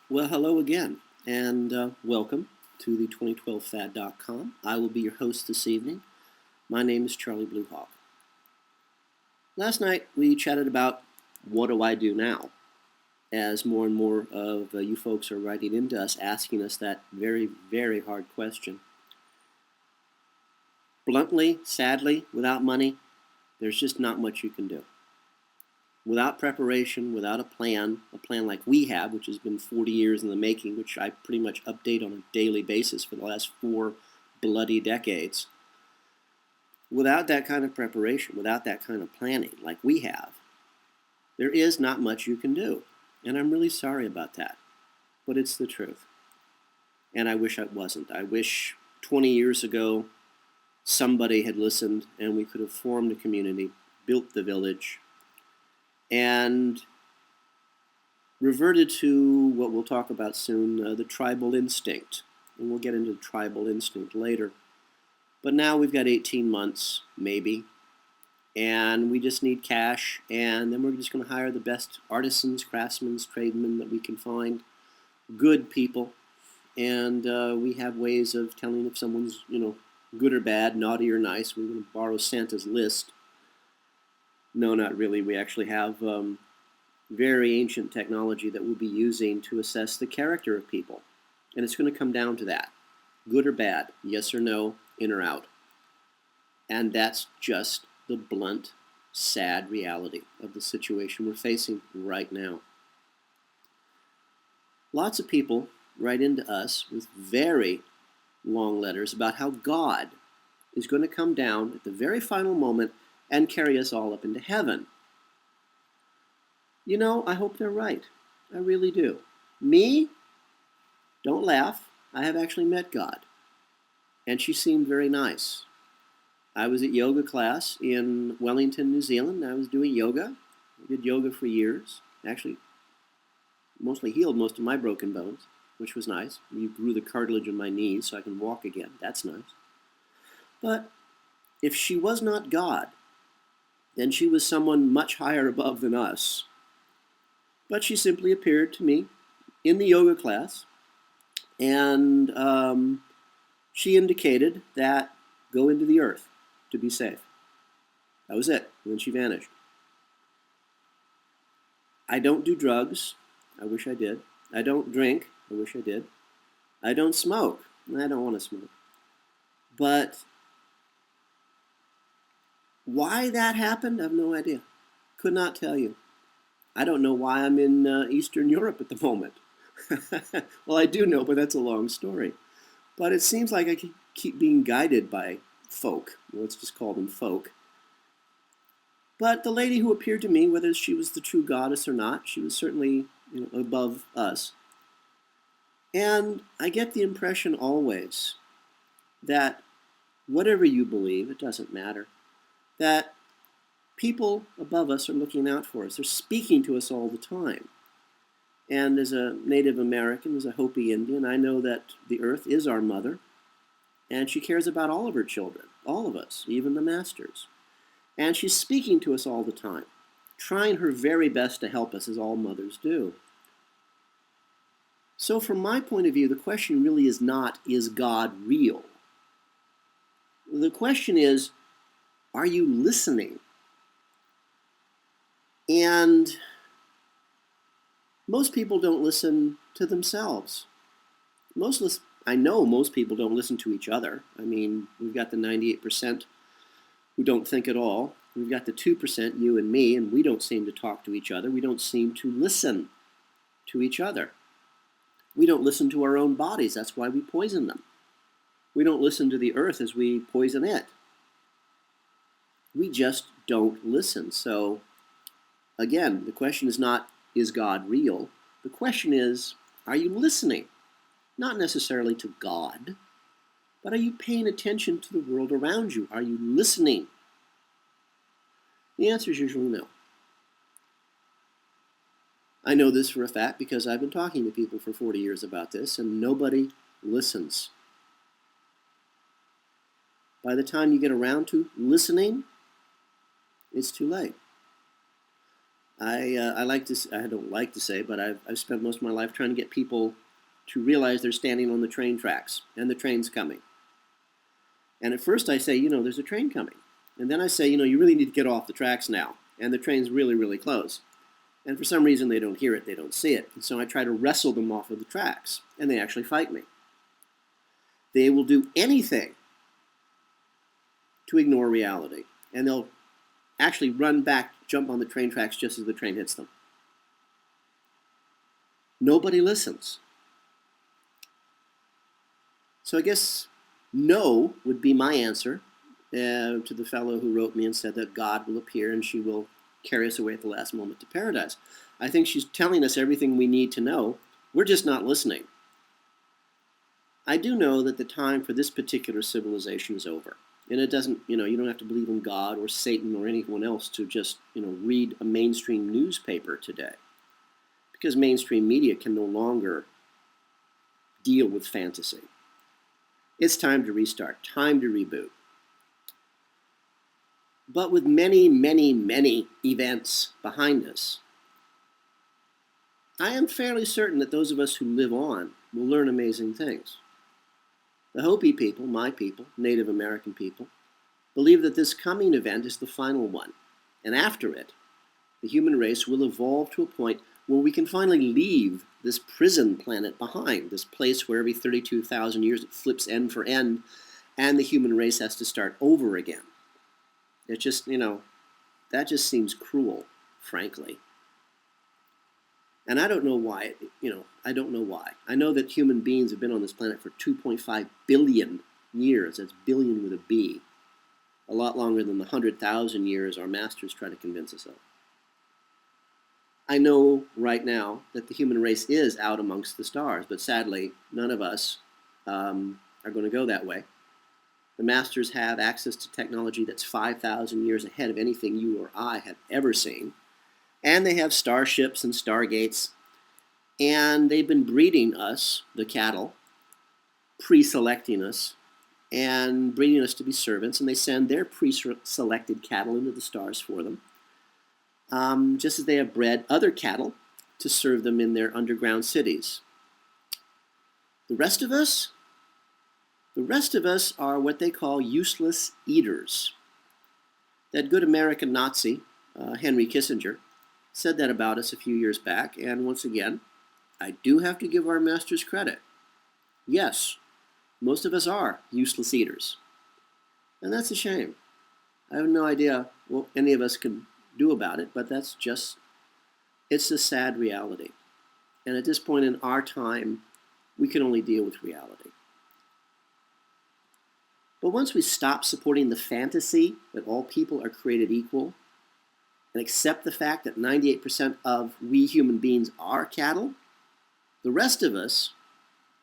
Well, hello again, and welcome to the 2012fad.com. I will be your host this evening. My name is Charlie Bluehawk. Last night we chatted about what do I do now, as more and more of you folks are writing into us asking us that very, very hard question. Bluntly, sadly, without money, there's just not much you can do. Without preparation, without a plan like we have, which has been 40 years in the making, which I pretty much update on a daily basis for the last 4 bloody decades. Without that kind of preparation, without that kind of planning like we have, there is not much you can do. And I'm really sorry about that. But it's the truth. And I wish it wasn't. I wish 20 years ago somebody had listened and we could have formed a community, built the village, and reverted to what we'll talk about soon, the tribal instinct. And we'll get into the tribal instinct later. But now we've got 18 months, maybe, and we just need cash, and then we're just going to hire the best artisans, craftsmen, tradesmen that we can find, good people, and we have ways of telling if someone's, good or bad, naughty or nice. We're going to borrow Santa's list. No, not really. We actually have very ancient technology that we'll be using to assess the character of people, and it's going to come down to that. Good or bad, yes or no, in or out. And that's just the blunt, sad reality of the situation we're facing right now. Lots of people write into us with very long letters about how God is going to come down at the very final moment and carry us all up into heaven. I hope they're right. I really do. Me? Don't laugh. I have actually met God. And she seemed very nice. I was at yoga class in Wellington, New Zealand. I was doing yoga. I did yoga for years. Actually, mostly healed most of my broken bones, which was nice. You grew the cartilage in my knees so I can walk again. That's nice. But if she was not God, then she was someone much higher above than us. But she simply appeared to me in the yoga class, and she indicated that go into the earth to be safe. That was it. And then she vanished. I don't do drugs. I wish I did. I don't drink. I wish I did. I don't smoke. I don't want to smoke. But why that happened, I have no idea. Could not tell you. I don't know why I'm in Eastern Europe at the moment. Well, I do know, but that's a long story. But it seems like I keep being guided by folk. Let's just call them folk. But the lady who appeared to me, whether she was the true goddess or not, she was certainly above us. And I get the impression always that whatever you believe, it doesn't matter, that people above us are looking out for us. They're speaking to us all the time. And as a Native American, as a Hopi Indian, I know that the earth is our mother, and she cares about all of her children, all of us, even the masters. And she's speaking to us all the time, trying her very best to help us, as all mothers do. So from my point of view, the question really is not, is God real? The question is, are you listening? And most people don't listen to themselves. I know most people don't listen to each other. I mean, we've got the 98% who don't think at all. We've got the 2%, you and me, and we don't seem to talk to each other. We don't seem to listen to each other. We don't listen to our own bodies. That's why we poison them. We don't listen to the earth as we poison it. We just don't listen. So, again, the question is not, is God real? The question is, are you listening? Not necessarily to God, but are you paying attention to the world around you? Are you listening? The answer is usually no. I know this for a fact because I've been talking to people for 40 years about this, and nobody listens. By the time you get around to listening, it's too late. I don't like to say, but I've spent most of my life trying to get people to realize they're standing on the train tracks and the train's coming. And at first I say, there's a train coming. And then I say, you really need to get off the tracks now. And the train's really, really close. And for some reason they don't hear it, they don't see it. And so I try to wrestle them off of the tracks. And they actually fight me. They will do anything to ignore reality. And they'll actually run back, jump on the train tracks just as the train hits them. Nobody listens. So I guess no would be my answer to the fellow who wrote me and said that God will appear and she will carry us away at the last moment to paradise. I think she's telling us everything we need to know. We're just not listening. I do know that the time for this particular civilization is over. And it doesn't, you don't have to believe in God or Satan or anyone else to just, read a mainstream newspaper today. Because mainstream media can no longer deal with fantasy. It's time to restart, time to reboot. But with many, many, many events behind us, I am fairly certain that those of us who live on will learn amazing things. The Hopi people, my people, Native American people, believe that this coming event is the final one. And after it, the human race will evolve to a point where we can finally leave this prison planet behind, this place where every 32,000 years it flips end for end, and the human race has to start over again. It just, that just seems cruel, frankly. And I don't know why, I don't know why. I know that human beings have been on this planet for 2.5 billion years. That's billion with a B. A lot longer than the 100,000 years our masters try to convince us of. I know right now that the human race is out amongst the stars, but sadly, none of us are going to go that way. The masters have access to technology that's 5,000 years ahead of anything you or I have ever seen. And they have starships and stargates. And they've been breeding us, the cattle, pre-selecting us, and breeding us to be servants. And they send their pre-selected cattle into the stars for them. Just as they have bred other cattle to serve them in their underground cities. The rest of us are what they call useless eaters. That good American Nazi, Henry Kissinger, said that about us a few years back, and once again, I do have to give our masters credit. Yes, most of us are useless eaters. And that's a shame. I have no idea what any of us can do about it, but it's a sad reality. And at this point in our time, we can only deal with reality. But once we stop supporting the fantasy that all people are created equal, and accept the fact that 98% of we human beings are cattle, the rest of us,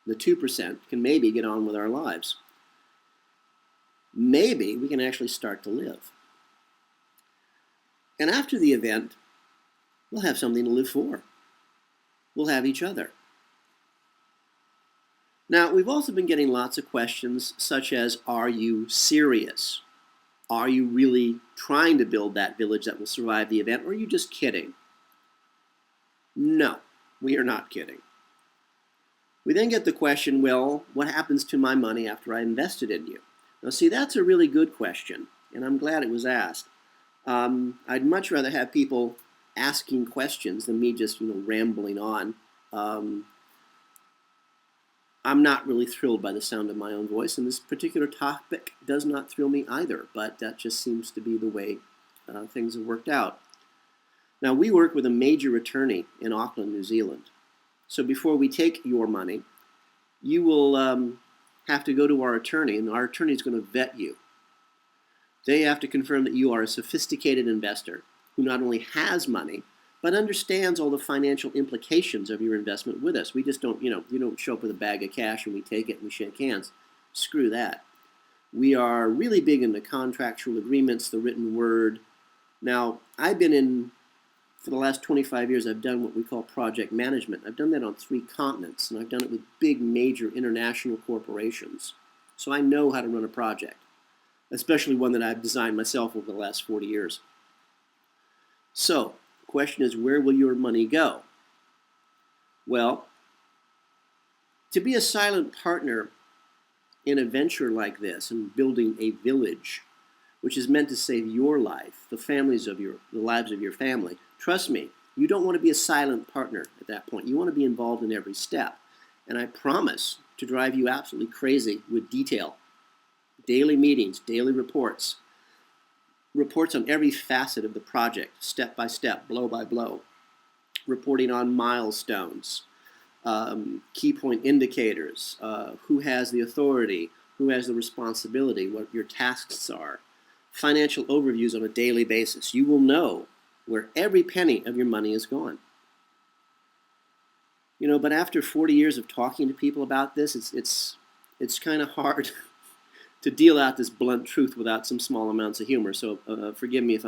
the 2%, can maybe get on with our lives. Maybe we can actually start to live. And after the event, we'll have something to live for. We'll have each other. Now, we've also been getting lots of questions such as, are you serious? Are you really trying to build that village that will survive the event, or are you just kidding? No, we are not kidding. We then get the question, well, what happens to my money after I invested in you? Now, see, that's a really good question, and I'm glad it was asked. I'd much rather have people asking questions than me just, rambling on. I'm not really thrilled by the sound of my own voice, and this particular topic does not thrill me either, but that just seems to be the way things have worked out. Now, we work with a major attorney in Auckland, New Zealand. So before we take your money, you will have to go to our attorney, and our attorney is going to vet you. They have to confirm that you are a sophisticated investor who not only has money, but understands all the financial implications of your investment with us. We just don't, you don't show up with a bag of cash and we take it and we shake hands. Screw that. We are really big into contractual agreements, the written word. Now, for the last 25 years, I've done what we call project management. I've done that on 3 continents, and I've done it with big, major international corporations. So I know how to run a project, especially one that I've designed myself over the last 40 years. So, Question is, where will your money go? Well, to be a silent partner in a venture like this and building a village, which is meant to save your life, the lives of your family, trust me, you don't want to be a silent partner at that point. You want to be involved in every step. And I promise to drive you absolutely crazy with detail. Daily meetings, daily reports on every facet of the project, step by step, blow by blow, reporting on milestones, key point indicators, who has the authority, who has the responsibility, what your tasks are, financial overviews on a daily basis. You will know where every penny of your money is gone. But after 40 years of talking to people about this, it's kind of hard to deal out this blunt truth without some small amounts of humor. So forgive me if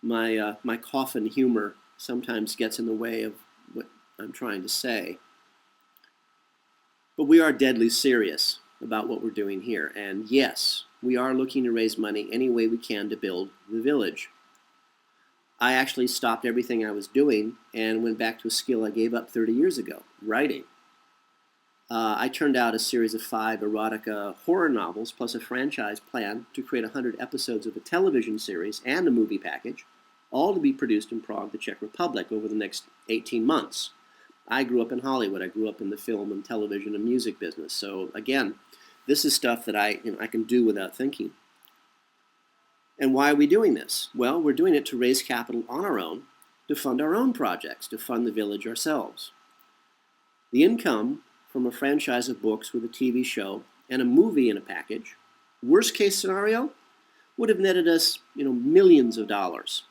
my coffin humor sometimes gets in the way of what I'm trying to say. But we are deadly serious about what we're doing here. And yes, we are looking to raise money any way we can to build the village. I actually stopped everything I was doing and went back to a skill I gave up 30 years ago, writing. I turned out a series of 5 erotica horror novels plus a franchise plan to create 100 episodes of a television series and a movie package, all to be produced in Prague, the Czech Republic, over the next 18 months. I grew up in Hollywood. I grew up in the film and television and music business. So again, this is stuff that I can do without thinking. And why are we doing this? Well, we're doing it to raise capital on our own, to fund our own projects, to fund the village ourselves. The income from a franchise of books with a TV show and a movie in a package, worst case scenario, would have netted us, millions of dollars.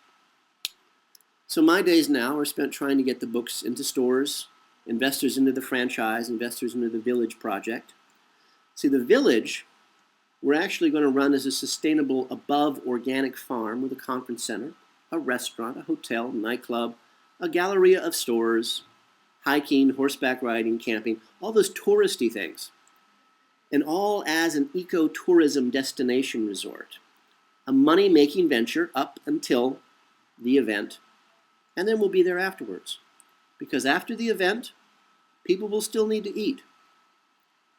So my days now are spent trying to get the books into stores, investors into the franchise, investors into the village project. See, the village, we're actually going to run as a sustainable above organic farm with a conference center, a restaurant, a hotel, nightclub, a galleria of stores, hiking, horseback riding, camping, all those touristy things. And all as an ecotourism destination resort. A money-making venture up until the event, and then we'll be there afterwards. Because after the event, people will still need to eat.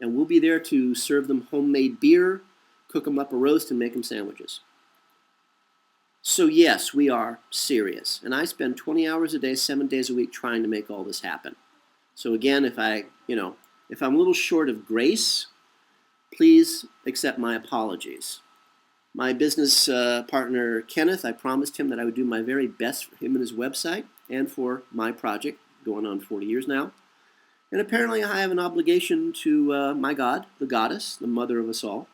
And we'll be there to serve them homemade beer, cook them up a roast, and make them sandwiches. So yes, we are serious. And I spend 20 hours a day, 7 days a week trying to make all this happen. So again, if I'm a little short of grace, please accept my apologies. My business partner, Kenneth, I promised him that I would do my very best for him and his website and for my project, going on 40 years now. And apparently I have an obligation to my God, the goddess, the mother of us all,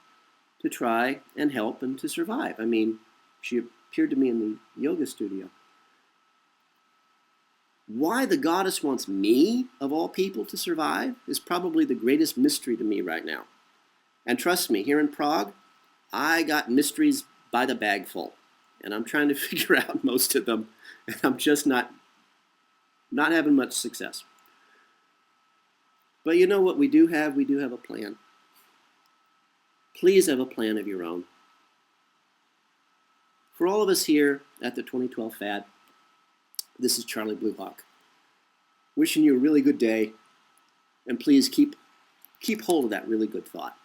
to try and help and to survive. I mean, she appeared to me in the yoga studio. Why the goddess wants me, of all people, to survive is probably the greatest mystery to me right now. And trust me, here in Prague, I got mysteries by the bagful. And I'm trying to figure out most of them, and I'm just not having much success. But you know what we do have? We do have a plan. Please have a plan of your own. For all of us here at the 2012 Fad, this is Charlie Bluehawk. Wishing you a really good day, and please keep hold of that really good thought.